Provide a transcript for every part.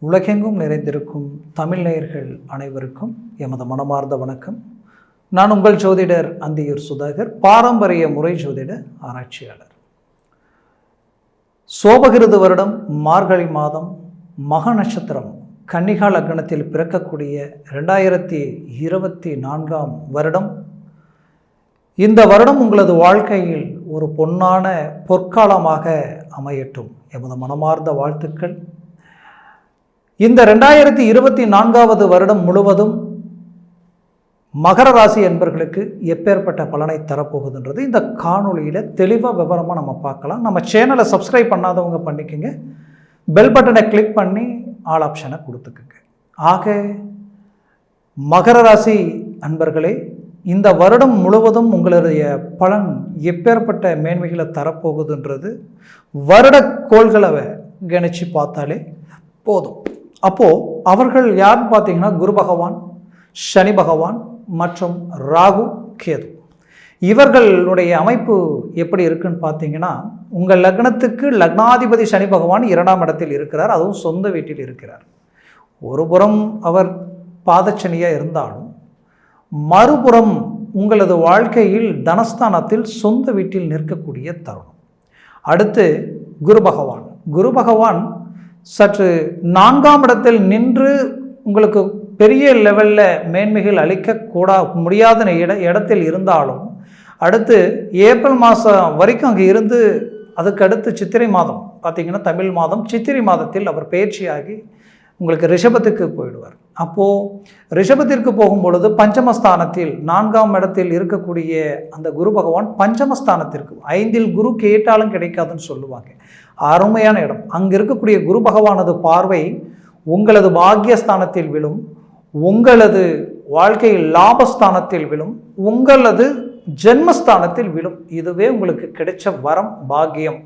உலகெங்கும் நிறைந்திருக்கும் தமிழ் நேயர்கள் அனைவருக்கும் எமது மனமார்ந்த வணக்கம். நான் உங்கள் ஜோதிடர் அந்தியூர் சுதாகர், பாரம்பரிய முறை ஜோதிட ஆராய்ச்சியாளர். சோபகிருது வருடம் மார்கழி மாதம் மக நட்சத்திரம் கன்னிகா லக்னத்தில் பிறக்கக்கூடிய 2024 வருடம். இந்த வருடம் உங்களது வாழ்க்கையில் ஒரு பொன்னான பொற்காலமாக அமையட்டும் எமது மனமார்ந்த வாழ்த்துக்கள். இந்த 2024 வருடம் முழுவதும் மகர ராசி என்பவர்களுக்கு எப்பேற்பட்ட பலனை தரப்போகுதுன்றது இந்த காணொலியில் தெளிவாக விவரமாக நம்ம பார்க்கலாம். நம்ம சேனலை சப்ஸ்கிரைப் பண்ணாதவங்க பண்ணிக்கோங்க, பெல் பட்டனை கிளிக் பண்ணி ஆல் ஆப்ஷனை கொடுத்துக்குங்க. ஆக மகர ராசி அன்பர்களே, இந்த வருடம் முழுவதும் உங்களுடைய பலன் எப்பேற்பட்ட மேன்மைகளை தரப்போகுதுன்றது வருட கோள்களை கணிச்சு பார்த்தாலே போதும். அப்போது அவர்கள் யாருன்னு பார்த்தீங்கன்னா குரு பகவான், சனி பகவான் மற்றும் ராகு கேது. இவர்களுடைய அமைப்பு எப்படி இருக்குன்னு பார்த்தீங்கன்னா, உங்கள் லக்னத்துக்கு லக்னாதிபதி சனி பகவான் 2ஆம் இடத்தில் இருக்கிறார், அதுவும் சொந்த வீட்டில் இருக்கிறார். ஒரு புறம் அவர் பாதச்சனியாக இருந்தாலும் மறுபுறம் உங்களது வாழ்க்கையில் தனஸ்தானத்தில் சொந்த வீட்டில் நிற்கக்கூடிய தருணம். அடுத்து குரு பகவான் சற்று 4ஆம் இடத்தில் நின்று உங்களுக்கு பெரிய லெவலில் மேன்மைகள் முடியாத இடத்தில் இருந்தாலும் அடுத்து ஏப்ரல் மாதம் வரைக்கும் அங்கே இருந்து அதுக்கு அடுத்து சித்திரை மாதம் பார்த்திங்கன்னா தமிழ் மாதம் சித்திரை மாதத்தில் அவர் பயிற்சியாகி உங்களுக்கு ரிஷபத்துக்கு போயிடுவார். அப்போது ரிஷபத்திற்கு போகும்பொழுது பஞ்சமஸ்தானத்தில் 4ஆம் இடத்தில் இருக்கக்கூடிய அந்த குரு பகவான் பஞ்சமஸ்தானத்திற்கு 5இல் குரு கேட்டாலும் கிடைக்காதுன்னு சொல்லுவாங்க. அருமையான இடம். அங்கே இருக்கக்கூடிய குரு பகவானது பார்வை உங்களது பாக்கியஸ்தானத்தில் விழும், உங்களது வாழ்க்கையில் லாபஸ்தானத்தில் விழும், உங்களது ஜென்மஸ்தானத்தில் விழும். இதுவே உங்களுக்கு கிடைச்ச வரம், பாக்கியம்.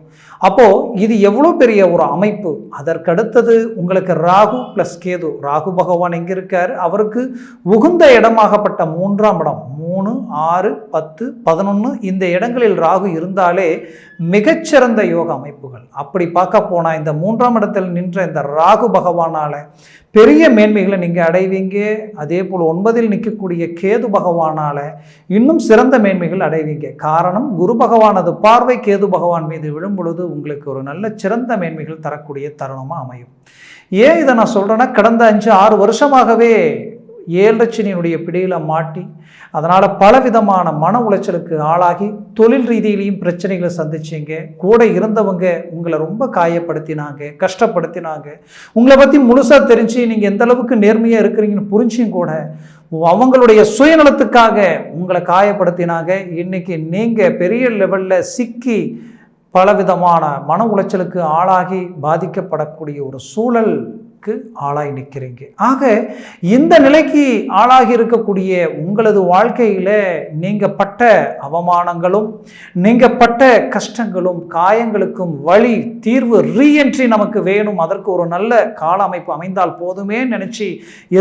அப்போது இது எவ்வளோ பெரிய ஒரு அமைப்பு. அதற்கடுத்தது உங்களுக்கு ராகு ப்ளஸ் கேது. ராகு பகவான் எங்கே இருக்கார்? அவருக்கு உகுந்த இடமாகப்பட்ட 3ஆம் இடம், 3, 6, 10, 11 இந்த இடங்களில் ராகு இருந்தாலே மிகச்சிறந்த யோக அமைப்புகள். அப்படி பார்க்க போனால் இந்த 3ஆம் இடத்தில் நின்ற இந்த ராகு பகவானால் பெரிய மேன்மைகளை நீங்கள் அடைவீங்க. அதே போல் 9இல் நிற்கக்கூடிய கேது பகவானால் இன்னும் சிறந்த மேன்மைகள் அடைவீங்க. காரணம், குரு பகவானது பார்வை கேது பகவான் மீது விழும் பொழுது உங்களுக்கு ஒரு நல்ல சிறந்த மேன்மைகள் தரக்கூடிய தருணமாக அமையும். ஏன் இதை நான் சொல்கிறேன்னா, கடந்த 5-6 வருஷமாகவே 7 சனியினுடைய பிடியில் மாட்டி அதனால் பலவிதமான மன உளைச்சலுக்கு ஆளாகி தொழில் ரீதியிலையும் பிரச்சனைகளை சந்திச்சிங்க. கூட இருந்தவங்க உங்களை ரொம்ப காயப்படுத்தினாங்க, கஷ்டப்படுத்தினாங்க. உங்களை பற்றி முழுசாக தெரிஞ்சு நீங்கள் எந்த அளவுக்கு நேர்மையாக இருக்கிறீங்கன்னு புரிஞ்சும் கூட அவங்களுடைய சுயநலத்துக்காக உங்களை காயப்படுத்தினாங்க. இன்றைக்கி நீங்கள் பெரிய லெவலில் சிக்கி பலவிதமான மன உளைச்சலுக்கு ஆளாகி பாதிக்கப்படக்கூடிய ஒரு சூழலுக்கு ஆளாகி நிற்கிறீங்க. ஆக இந்த நிலைக்கு ஆளாகி இருக்கக்கூடிய உங்களது வாழ்க்கையில் நீங்கள் பட்ட அவமானங்களும் நீங்கள் பட்ட கஷ்டங்களும் காயங்களுக்கும் வழி தீர்வு ரீஎன்ட்ரி நமக்கு வேணும், அதற்கு ஒரு நல்ல கால அமைப்பு அமைந்தால் போதுமே நினச்சி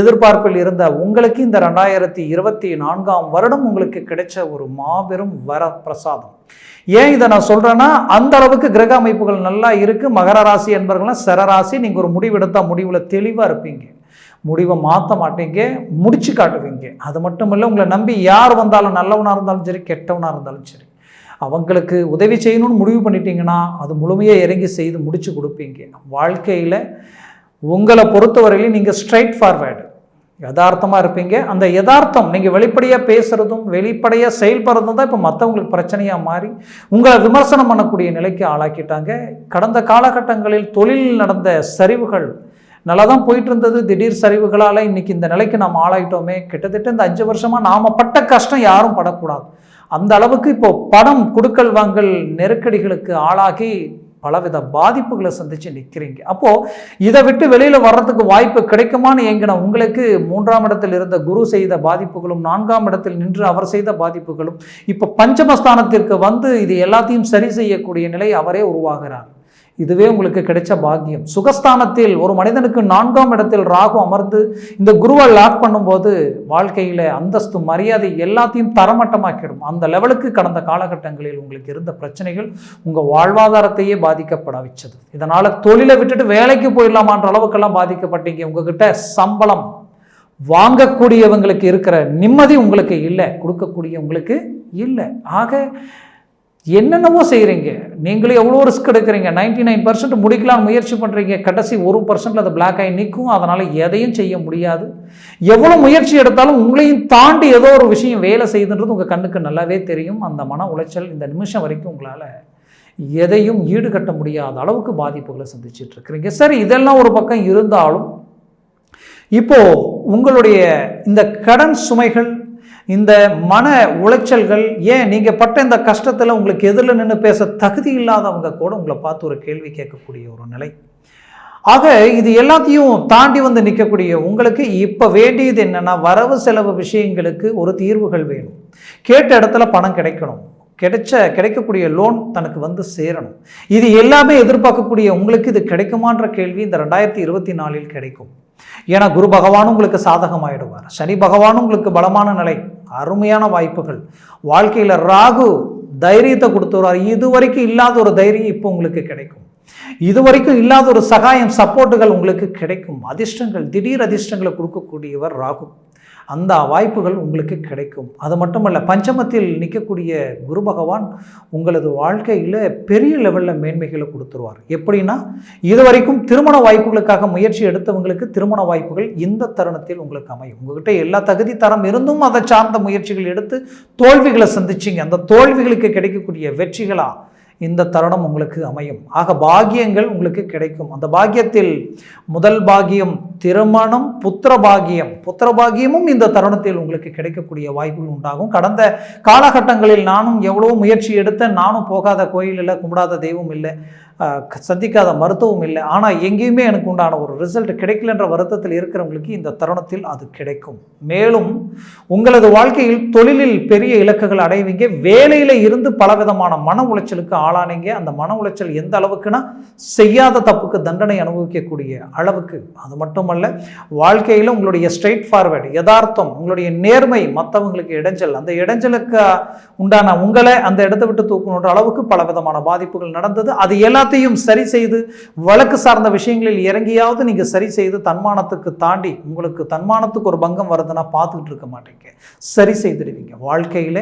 எதிர்பார்ப்பில் இருந்த உங்களுக்கு இந்த 2024 வருடம் உங்களுக்கு கிடைச்ச ஒரு மாபெரும் வர பிரசாதம். ஏன் இதை நான் சொல்கிறேன்னா, அந்த அளவுக்கு கிரக அமைப்புகள் நல்லா இருக்குது. மகர ராசி என்பவர்கள்லாம் சரராசி. நீங்கள் ஒரு முடிவு எடுத்தால் முடிவில் தெளிவாக இருப்பீங்க, முடிவை மாற்ற மாட்டீங்க, முடிச்சு காட்டுவீங்க. அது மட்டும் இல்லை, உங்களை நம்பி யார் வந்தாலும் நல்லவனாக இருந்தாலும் சரி கெட்டவனாக இருந்தாலும் சரி அவங்களுக்கு உதவி செய்யணும்னு முடிவு பண்ணிட்டீங்கன்னா அது முழுமையாக இறங்கி செய்து முடிச்சு கொடுப்பீங்க. வாழ்க்கையில் உங்களை பொறுத்தவரையிலும் நீங்கள் ஸ்ட்ரைட் ஃபார்வேர்டு யதார்த்தமாக இருப்பீங்க. அந்த யதார்த்தம் நீங்கள் வெளிப்படையாக பேசுகிறதும் வெளிப்படையாக செயல்படுறதும் தான் இப்போ மற்றவங்களுக்கு பிரச்சனையாக மாறி உங்களை விமர்சனம் பண்ணக்கூடிய நிலைக்கு ஆளாக்கிட்டாங்க. கடந்த காலகட்டங்களில் தொழிலில் நடந்த சரிவுகள் நல்லா தான் போயிட்டு இருந்தது. திடீர் சரிவுகளால் இன்றைக்கி இந்த நிலைக்கு நாம் ஆளாயிட்டோமே. கிட்டத்தட்ட இந்த 5 வருஷமாக நாம் பட்ட கஷ்டம் யாரும் படக்கூடாது. அந்த அளவுக்கு இப்போது பணம் கொடுக்கல் வாங்கல் நெருக்கடிகளுக்கு ஆளாகி பலவித பாதிப்புகளை சந்தித்து நிற்கிறீங்க. அப்போது இதை விட்டு வெளியில் வர்றதுக்கு வாய்ப்பு கிடைக்குமான்னு ஏங்கின உங்களுக்கு 3ஆம் இடத்தில் இருந்த குரு செய்த பாதிப்புகளும் 4ஆம் இடத்தில் நின்று அவர் செய்த பாதிப்புகளும் இப்போ பஞ்சமஸ்தானத்திற்கு வந்து இது எல்லாத்தையும் சரி செய்யக்கூடிய நிலை அவரே உருவாகிறார். இதுவே உங்களுக்கு கிடைச்ச பாக்கியம். சுகஸ்தானத்தில் ஒரு மனிதனுக்கு 4ஆம் இடத்தில் ராகு அமர்ந்து இந்த குருவை லாக் பண்ணும்போது வாழ்க்கையில் அந்தஸ்து மரியாதை எல்லாத்தையும் தரமட்டமாக்கிடும். அந்த லெவலுக்கு கடந்த காலகட்டங்களில் உங்களுக்கு இருந்த பிரச்சனைகள் உங்கள் வாழ்வாதாரத்தையே பாதிக்கப்பட வச்சது. இதனால் தொழிலை விட்டுட்டு வேலைக்கு போயிடலாமான்ற அளவுக்கெல்லாம் பாதிக்கப்பட்டீங்க. உங்ககிட்ட சம்பளம் வாங்கக்கூடியவங்களுக்கு இருக்கிற நிம்மதி உங்களுக்கு இல்லை, கொடுக்கக்கூடியவங்களுக்கு இல்லை. ஆக என்னென்னவோ செய்கிறீங்க, நீங்களே எவ்வளோ ரிஸ்க் எடுக்கிறீங்க. 99% முடிக்கலாம்னு முயற்சி பண்ணுறீங்க, கடைசி 1% அது பிளாக் ஆகி நிற்கும். அதனால் எதையும் செய்ய முடியாது. எவ்வளோ முயற்சி எடுத்தாலும் உங்களையும் தாண்டி ஏதோ ஒரு விஷயம் வேலை செய்யுதுன்றது உங்கள் கண்ணுக்கு நல்லாவே தெரியும். அந்த மன உளைச்சல் இந்த நிமிஷம் வரைக்கும் உங்களால் எதையும் ஈடுகட்ட முடியாத அளவுக்கு பாதிப்புகளை சந்திச்சுட்டு இருக்கிறீங்க. சரி, இதெல்லாம் ஒரு பக்கம் இருந்தாலும் இப்போது உங்களுடைய இந்த கடன் சுமைகள், இந்த மன உளைச்சல்கள், ஏன் நீங்கள் பட்ட இந்த கஷ்டத்தில் உங்களுக்கு எதிரில் நின்று பேச தகுதி இல்லாதவங்க கூட உங்களை பார்த்து ஒரு கேள்வி கேட்கக்கூடிய ஒரு நிலை. ஆக இது எல்லாத்தையும் தாண்டி வந்து நிற்கக்கூடிய உங்களுக்கு இப்போ வேண்டியது என்னென்னா, வரவு செலவு விஷயங்களுக்கு ஒரு தீர்வுகள் வேணும். கேட்ட இடத்துல பணம் கிடைக்கணும், கிடைக்கக்கூடிய லோன் தனக்கு வந்து சேரணும். இது எல்லாமே எதிர்பார்க்கக்கூடிய உங்களுக்கு இது கிடைக்குமான்ற கேள்வி இந்த 2024 கிடைக்கும். ஏன்னா குரு பகவானும் உங்களுக்கு சாதகமாயிடுவார், சனி பகவானும் உங்களுக்கு பலமான நிலை, அருமையான வாய்ப்புகள். வாழ்க்கையில் ராகு தைரியத்தை கொடுத்துருவார். இதுவரைக்கும் இல்லாத ஒரு தைரியம் இப்போ உங்களுக்கு கிடைக்கும். இதுவரைக்கும் இல்லாத ஒரு சகாயம், சப்போர்ட்டுகள் உங்களுக்கு கிடைக்கும். அதிர்ஷ்டங்கள், திடீர் அதிர்ஷ்டங்களை கொடுக்கக்கூடியவர் ராகு. அந்த வாய்ப்புகள் உங்களுக்கு கிடைக்கும். அது மட்டுமல்ல, பஞ்சமத்தில் நிற்கக்கூடிய குரு பகவான் உங்களது வாழ்க்கையில் பெரிய லெவலில் மேன்மைகளை கொடுத்துருவார். எப்படின்னா, இதுவரைக்கும் திருமண வாய்ப்புகளுக்காக முயற்சி எடுத்தவங்களுக்கு திருமண வாய்ப்புகள் இந்த தருணத்தில் உங்களுக்கு அமையும். உங்கள்கிட்ட எல்லா தகுதி தரம் இருந்தும் அதை சார்ந்த முயற்சிகள் எடுத்து தோல்விகளை சந்திச்சிங்க. அந்த தோல்விகளுக்கு கிடைக்கக்கூடிய வெற்றிகளா இந்த தருணம் உங்களுக்கு அமையும். ஆக பாக்கியங்கள் உங்களுக்கு கிடைக்கும். அந்த பாக்கியத்தில் முதல் பாக்கியம் திருமணம், புத்திர பாக்கியமும் இந்த தருணத்தில் உங்களுக்கு கிடைக்கக்கூடிய வாய்ப்புகள் உண்டாகும். கடந்த காலகட்டங்களில் நானும் எவ்வளோ முயற்சி எடுத்தேன், நானும் போகாத கோயில் இல்லை, கும்பிடாத தெய்வம் இல்லை, சந்திக்காத மருத்துவம் இல்லை, ஆனால் எங்கேயுமே எனக்கு உண்டான ஒரு ரிசல்ட் கிடைக்கலன்ற வருத்தத்தில் இருக்கிறவங்களுக்கு இந்த தருணத்தில் அது கிடைக்கும். மேலும் உங்களது வாழ்க்கையில் தொழிலில் பெரிய இலக்குகள் அடைவீங்க. வேலையில் இருந்து பலவிதமான மன உளைச்சலுக்கு ஆளானீங்க. அந்த மன உளைச்சல் எந்த அளவுக்குன்னா, செய்யாத தப்புக்கு தண்டனை அனுபவிக்கக்கூடிய அளவுக்கு. அது மட்டுமல்ல, வாழ்க்கையில் உங்களுடைய ஸ்ட்ரெயிட் ஃபார்வர்டு, யதார்த்தம், உங்களுடைய நேர்மை மற்றவங்களுக்கு இடைஞ்சல், அந்த இடைஞ்சலுக்கு உண்டான உங்களை அந்த இடத்தை விட்டு தூக்கணுன்ற அளவுக்கு பலவிதமான பாதிப்புகள் நடந்தது. அது எல்லாத்தையும் சரி செய்து, வழக்கு சார்ந்த விஷயங்களில் இறங்கியாவது நீங்க சரி செய்து, தன்மானத்துக்கு தாண்டி, உங்களுக்கு தன்மானத்துக்கு ஒரு பங்கம் வருதுன்னா பார்த்துக்கிட்டு இருக்க மாட்டீங்க, சரி செய்திருவீங்க. வாழ்க்கையில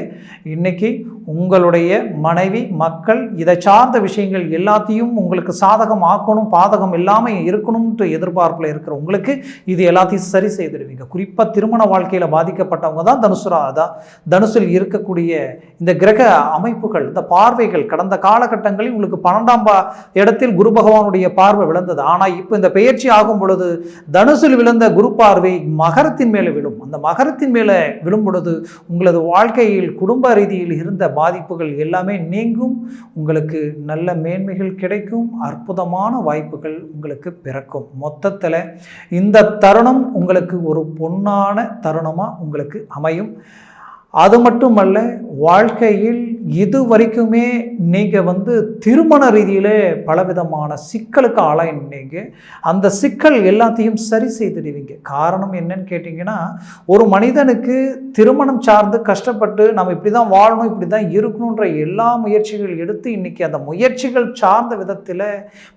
இன்னைக்கு உங்களுடைய மனைவி, மக்கள், இதை சார்ந்த விஷயங்கள் எல்லாத்தையும் உங்களுக்கு சாதகம் ஆக்கணும், பாதகம் இல்லாமல் இருக்கணும்ன்ற எதிர்பார்ப்பில் இருக்கிற உங்களுக்கு இது எல்லாத்தையும் சரி செய்திருவீங்க. குறிப்பாக திருமண வாழ்க்கையில் பாதிக்கப்பட்டவங்க தான் தனுசில் இருக்கக்கூடிய இந்த கிரக அமைப்புகள், இந்த பார்வைகள் கடந்த காலகட்டங்களில் உங்களுக்கு 12ஆம் இடத்தில் குரு பகவானுடைய பார்வை விழுந்தது. ஆனால் இப்போ இந்த பெயர்ச்சி ஆகும் பொழுது தனுசில் விழுந்த குரு பார்வை மகரத்தின் மேலே விழும். அந்த மகரத்தின் மேலே விழும் பொழுது உங்களது வாழ்க்கையில் குடும்ப ரீதியில் இருந்த பாதிப்புகள் எல்லாமே நீங்கும். உங்களுக்கு நல்ல மேன்மைகள் கிடைக்கும். அற்புதமான வாய்ப்புகள் உங்களுக்கு பிறக்கும். மொத்தத்தில் இந்த தருணம் உங்களுக்கு ஒரு பொன்னான தருணமாக உங்களுக்கு அமையும். அது மட்டுமல்ல, வாழ்க்கையில் இது வரைக்குமே நீங்கள் திருமண ரீதியில் பலவிதமான சிக்கலுக்கு ஆளாயினீங்க. அந்த சிக்கல் எல்லாத்தையும் சரி செய்திடுவீங்க. காரணம் என்னன்னு கேட்டிங்கன்னா, ஒரு மனிதனுக்கு திருமணம் சார்ந்து கஷ்டப்பட்டு நம்ம இப்படி தான் வாழணும், இப்படி தான் இருக்கணுன்ற எல்லா முயற்சிகள் எடுத்து இன்றைக்கி அந்த முயற்சிகள் சார்ந்த விதத்தில்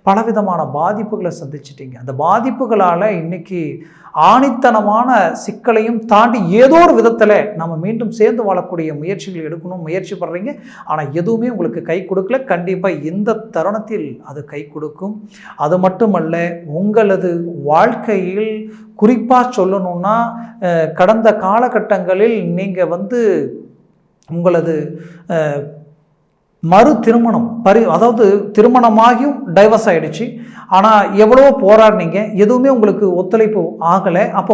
பலவிதமான பாதிப்புகளை சந்திச்சிட்டிங்க. அந்த பாதிப்புகளால் இன்றைக்கி ஆணித்தனமான சிக்கலையும் தாண்டி ஏதோ ஒரு விதத்தில் நம்ம மீண்டும் சேர்ந்து வாழக்கூடிய முயற்சிகள் எடுக்கணும் முயற்சி பண்ணுறீங்க. ஆனால் எதுவுமே உங்களுக்கு கை கொடுக்கல. கண்டிப்பாக இந்த தருணத்தில் அது கை கொடுக்கும். அது மட்டுமல்ல, உங்களது வாழ்க்கையில் குறிப்பாக சொல்லணும்னா, கடந்த காலகட்டங்களில் நீங்கள் உங்களது மறு திருமணம் அதாவது திருமணமாகியும் டைவர்ஸ் ஆகிடுச்சு. ஆனால் எவ்வளோ போராடினீங்க, எதுவுமே உங்களுக்கு ஒத்துழைப்பு ஆகலை. அப்போ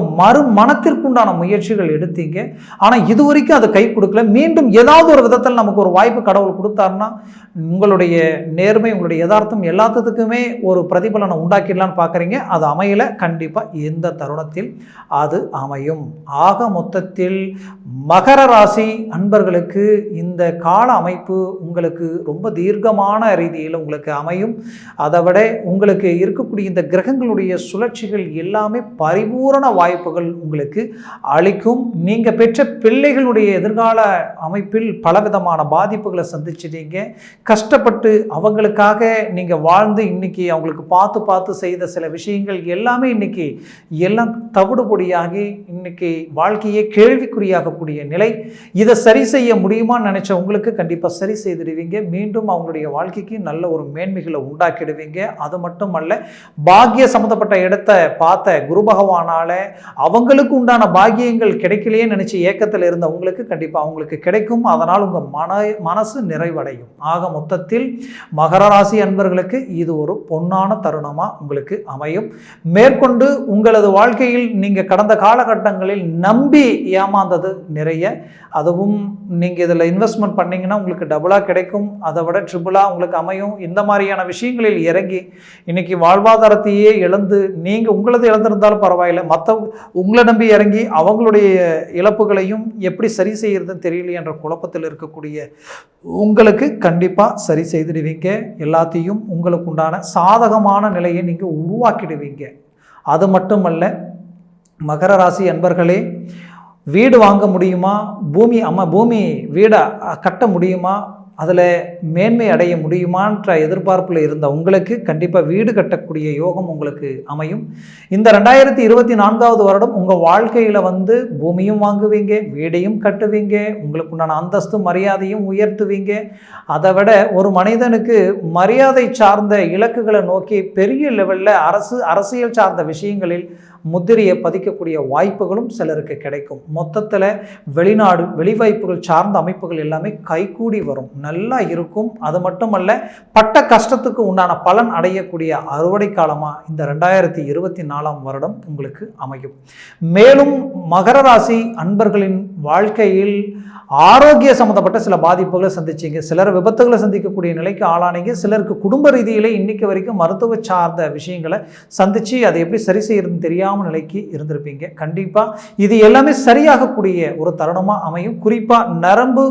மனத்திற்குண்டான முயற்சிகள் எடுத்தீங்க. ஆனால் இது வரைக்கும் அது கை கொடுக்கல. மீண்டும் ஏதாவது ஒரு விதத்தில் நமக்கு ஒரு வாய்ப்பு கடவுள் கொடுத்தாருன்னா, உங்களுடைய நேர்மை, உங்களுடைய யதார்த்தம் எல்லாத்துக்குமே ஒரு பிரதிபலனை உண்டாக்கிடலான்னு பார்க்குறீங்க. அது அமையலை. கண்டிப்பாக இந்த தருணத்தில் அது அமையும். ஆக மொத்தத்தில் மகர ராசி அன்பர்களுக்கு இந்த கால அமைப்பு உங்களுக்கு உங்களுக்கு ரொம்ப தீர்க்கமான ரீதியில் உங்களுக்கு அமையும். அதை விட உங்களுக்கு இருக்கக்கூடிய இந்த கிரகங்களுடைய சுழற்சிகள் எல்லாமே பரிபூரண வாய்ப்புகள் உங்களுக்கு அளிக்கும். நீங்கள் பெற்ற பிள்ளைகளுடைய எதிர்கால அமைப்பில் பலவிதமான பாதிப்புகளை சந்திச்சிட்டீங்க. கஷ்டப்பட்டு அவங்களுக்காக நீங்கள் வாழ்ந்து இன்னைக்கு அவங்களுக்கு பார்த்து பார்த்து செய்த சில விஷயங்கள் எல்லாமே இன்னைக்கு எல்லாம் தவிடுபொடியாகி இன்னைக்கு வாழ்க்கையே கேள்விக்குறியாகக்கூடிய நிலை. இதை சரி செய்ய முடியுமான்னு நினைச்ச உங்களுக்கு கண்டிப்பாக சரி செய்திடுவீங்க. மீண்டும் அவங்களுடைய வாழ்க்கைக்கு நல்ல ஒரு மேன்மைகளை உண்டாக்கிடுவீங்க. அது மட்டுமல்ல, பாக்கிய சம்மந்தப்பட்ட இடத்தை பார்த்த குரு பகவானால அவங்களுக்கு உண்டான பாக்கியங்கள் கிடைக்கலையே நினைச்சு ஏக்கத்தில் இருந்த உங்களுக்கு கண்டிப்பாக அவங்களுக்கு கிடைக்கும். அதனால் உங்கள் மனசு நிறைவடையும். ஆக மொத்தத்தில் மகர ராசி அன்பர்களுக்கு இது ஒரு பொன்னான தருணமாக உங்களுக்கு அமையும். மேற்கொண்டு உங்களது வாழ்க்கையில் நீங்கள் கடந்த காலகட்டங்களில் நம்பி ஏமாந்தது நிறைய. அதுவும் நீங்கள் இதில் இன்வெஸ்ட்மெண்ட் பண்ணிங்கன்னா உங்களுக்கு டபுளாக கிடைக்கும், அதை விட ட்ரிபிளாக உங்களுக்கு அமையும். இந்த மாதிரியான விஷயங்களில் இறங்கி இன்றைக்கி வாழ்வாதாரத்தையே இழந்து நீங்கள் உங்களது இழந்திருந்தாலும் பரவாயில்லை, மற்றவங்க உங்களை நம்பி இறங்கி அவங்களுடைய இழப்புகளையும் எப்படி சரி செய்கிறதுன்னு தெரியல என்ற குழப்பத்தில் இருக்கக்கூடிய உங்களுக்கு கண்டிப்பாக சரி செய்திடுவீங்க. எல்லாத்தையும் உங்களுக்கு உண்டான சாதகமான நிலையை நீங்கள் உருவாக்கிடுவீங்க. அது மட்டுமல்ல, மகர ராசி அன்பர்களே, வீடு வாங்க முடியுமா, பூமி வீடை கட்ட முடியுமா, அதில் மேன்மை அடைய முடியுமான்ற எதிர்பார்ப்பில் இருந்த உங்களுக்கு கண்டிப்பாக வீடு கட்டக்கூடிய யோகம் உங்களுக்கு அமையும். இந்த 2024 வருடம் உங்கள் வாழ்க்கையில் பூமியும் வாங்குவீங்க, வீடையும் கட்டுவீங்க, உங்களுக்கு உண்டான அந்தஸ்து மரியாதையும் உயர்த்துவீங்க. அதை விட ஒரு மனிதனுக்கு மரியாதை சார்ந்த இலக்குகளை நோக்கி பெரிய லெவலில் அரசியல் சார்ந்த விஷயங்களில் முத்திரையை பதிக்கக்கூடிய வாய்ப்புகளும் சிலருக்கு கிடைக்கும். மொத்தத்தில் வெளிநாடு வெளிவாய்ப்புகள் சார்ந்த அமைப்புகள் எல்லாமே கைகூடி வரும், நல்லா இருக்கும். அது மட்டுமல்ல, பட்ட கஷ்டத்துக்கு உண்டான பலன் அடையக்கூடிய அறுவடை காலமாக இந்த 2024 வருடம் உங்களுக்கு அமையும். மேலும் மகர ராசி அன்பர்களின் வாழ்க்கையில் ஆரோக்கிய சம்மந்தப்பட்ட சில பாதிப்புகளை சந்திச்சிங்க. சிலர் விபத்துகளை சந்திக்கக்கூடிய நிலைக்கு ஆளானீங்க. சிலருக்கு குடும்ப ரீதியிலே இன்னைக்கு வரைக்கும் மருத்துவ சார்ந்த விஷயங்களை சந்தித்து அதை எப்படி சரி செய்யறதுன்னு தெரியாமல் நிலைக்கு இருந்திருப்பீங்க. கண்டிப்பாக இது எல்லாமே சரியாகக்கூடிய ஒரு தருணமாக அமையும். குறிப்பாக நரம்பு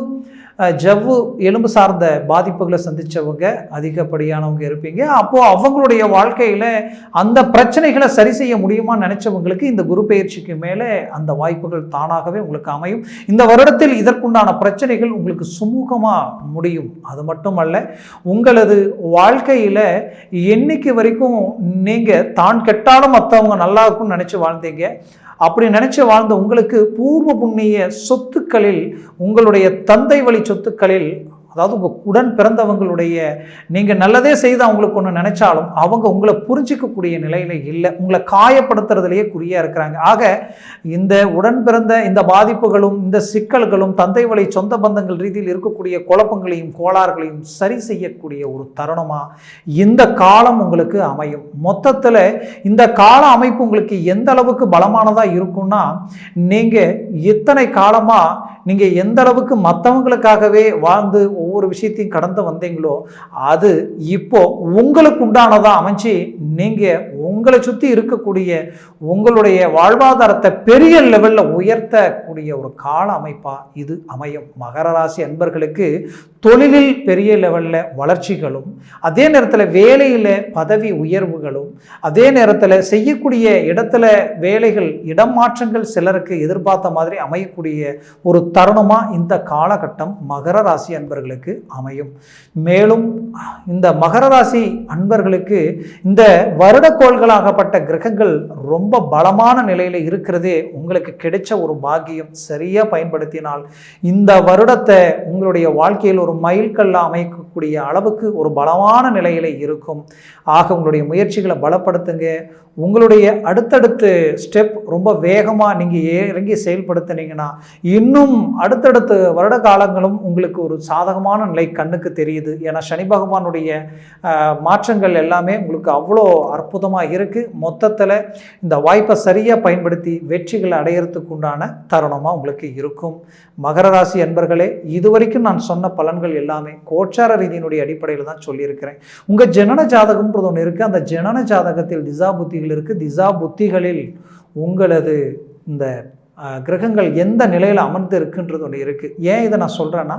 ஜவ்வு எலும்பு சார்ந்த பாதிப்புகளை சந்தித்தவங்க அதிகப்படியானவங்க இருப்பீங்க. அப்போது அவங்களுடைய வாழ்க்கையில் அந்த பிரச்சனைகளை சரி செய்ய முடியுமான்னு நினச்சவங்களுக்கு இந்த குரு பயிற்சிக்கு மேலே அந்த வாய்ப்புகள் தானாகவே உங்களுக்கு அமையும். இந்த வருடத்தில் இதற்குண்டான பிரச்சனைகள் உங்களுக்கு சுமூகமாக முடியும். அது மட்டுமல்ல, உங்களது வாழ்க்கையில் என்னைக்கு வரைக்கும் நீங்கள் தான் கெட்டாலும் மற்றவங்க நல்லா இருக்கும்னு நினச்சி வாழ்ந்தீங்க. அப்படி நினைச்சு வாழ்ந்த உங்களுக்கு பூர்வ புண்ணிய சொத்துக்களில், உங்களுடைய தந்தை வழி சொத்துக்களில், அதாவது உங்கள் உடன் பிறந்தவங்களுடைய நீங்கள் நல்லதே செய்து அவங்களுக்கு ஒன்று நினைச்சாலும் அவங்க உங்களை புரிஞ்சிக்கக்கூடிய நிலையில் இல்லை, உங்களை காயப்படுத்துறதுலேயே குறியாக இருக்கிறாங்க. ஆக இந்த உடன் பிறந்த இந்த பாதிப்புகளும் இந்த சிக்கல்களும் தந்தை வழி சொந்த பந்தங்கள் ரீதியில் இருக்கக்கூடிய குழப்பங்களையும் கோளாறுகளையும் சரி செய்யக்கூடிய ஒரு தருணமாக இந்த காலம் உங்களுக்கு அமையும். மொத்தத்தில் இந்த கால அமைப்பு உங்களுக்கு எந்த அளவுக்கு பலமானதாக இருக்கும்னா, நீங்கள் இத்தனை காலமாக நீங்கள் எந்த அளவுக்கு மற்றவங்களுக்காகவே வாழ்ந்து ஒவ்வொரு விஷயத்தையும் கடந்து வந்தீங்களோ அது இப்போ உங்களுக்கு உண்டானதாக அமைச்சு நீங்கள் உங்களை சுற்றி இருக்கக்கூடிய உங்களுடைய வாழ்வாதாரத்தை பெரிய லெவலில் உயர்த்தக்கூடிய ஒரு கால அமைப்பாக இது அமையும். மகர ராசி அன்பர்களுக்கு தொழிலில் பெரிய லெவலில் வளர்ச்சிகளும், அதே நேரத்தில் வேலையில் பதவி உயர்வுகளும், அதே நேரத்தில் செய்யக்கூடிய இடத்துல வேலைகள் இடம் மாற்றங்கள் சிலருக்கு எதிர்பார்த்த மாதிரி அமையக்கூடிய ஒரு தருணமாக இந்த காலகட்டம் மகர ராசி அன்பர்களுக்கு அமையும். மேலும் இந்த மகர ராசி அன்பர்களுக்கு இந்த வருடக்கோள்களாகப்பட்ட கிரகங்கள் ரொம்ப பலமான நிலையில் இருக்கிறதே உங்களுக்கு கிடைச்ச ஒரு பாக்கியம். சரியாக பயன்படுத்தினால் இந்த வருடத்தை உங்களுடைய வாழ்க்கையில் ஒரு மைல்கல்ல அமைக்கக்கூடிய அளவுக்கு ஒரு பலமான நிலையில் இருக்கும். ஆக உங்களுடைய முயற்சிகளை பலப்படுத்துங்க. உங்களுடைய அடுத்தடுத்து ஸ்டெப் ரொம்ப வேகமாக நீங்கள் இறங்கி செயல்படுத்தினீங்கன்னா இன்னும் அடுத்தடுத்த வருட காலங்களும் உங்களுக்கு ஒரு சாதகமான நிலை கண்ணுக்கு தெரியுது. ஏன்னா சனி பகவானுடைய மாற்றங்கள் எல்லாமே உங்களுக்கு அவ்வளோ அற்புதமாக இருக்குது. மொத்தத்தில் இந்த வாய்ப்பை சரியாக பயன்படுத்தி வெற்றிகளை அடையிறதுக்கு உண்டான தருணமாக உங்களுக்கு இருக்கும். மகர ராசி அன்பர்களே, இதுவரைக்கும் நான் சொன்ன பலன்கள் எல்லாமே கோச்சார ரீதியினுடைய அடிப்படையில் தான் சொல்லியிருக்கிறேன். உங்கள் ஜனன ஜாதகம்ன்றது ஒன்று இருக்குது. அந்த ஜனன ஜாதகத்தில் திசா புத்திகள் இருக்குது. திசா புத்திகளில் உங்களது இந்த கிரகங்கள் எந்த நிலையில் அமர்ந்து இருக்குன்றது ஒன்று இருக்குது. ஏன் இதை நான் சொல்கிறேன்னா,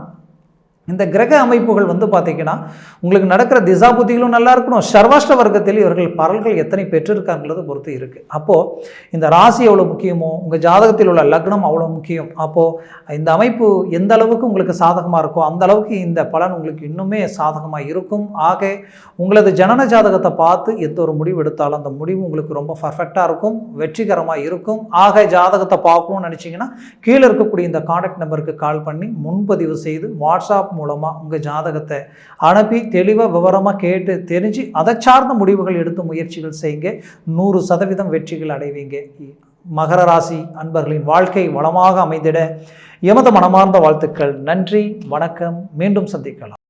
இந்த கிரக அமைப்புகள் பார்த்திங்கன்னா உங்களுக்கு நடக்கிற திசா புத்திகளும் நல்லா இருக்கணும். சர்வாஷ்ட வர்க்கத்தில் இவர்கள் பரல்கள் எத்தனை பெற்றிருக்காங்கிறத பொறுத்து இருக்குது. அப்போது இந்த ராசி எவ்வளோ முக்கியமோ உங்கள் ஜாதகத்தில் உள்ள லக்னம் அவ்வளோ முக்கியம். அப்போது இந்த அமைப்பு எந்த அளவுக்கு உங்களுக்கு சாதகமாக இருக்கோ அந்த அளவுக்கு இந்த பலன் உங்களுக்கு இன்னுமே சாதகமாக இருக்கும். ஆக உங்களது ஜனன ஜாதகத்தை பார்த்து எந்த ஒரு முடிவு எடுத்தாலும் அந்த முடிவு உங்களுக்கு ரொம்ப பர்ஃபெக்டாக இருக்கும், வெற்றிகரமாக இருக்கும். ஆக ஜாதகத்தை பார்க்கணும்னு நினச்சிங்கன்னா கீழே இருக்கக்கூடிய இந்த கான்டாக்ட் நம்பருக்கு கால் பண்ணி முன்பதிவு செய்து வாட்ஸ்அப் மூலமாக உங்கள் ஜாதகத்தை அனுப்பி தெளிவாக விவரமாக கேட்டு தெரிஞ்சு அதை சார்ந்த முடிவுகள் எடுத்து முயற்சிகள் செய்யுங்க. 100% வெற்றிகள் அடைவீங்க. மகர ராசி அன்பர்களின் வாழ்க்கை வளமாக அமைந்திட எமது மனமார்ந்த வாழ்த்துக்கள். நன்றி, வணக்கம். மீண்டும் சந்திக்கலாம்.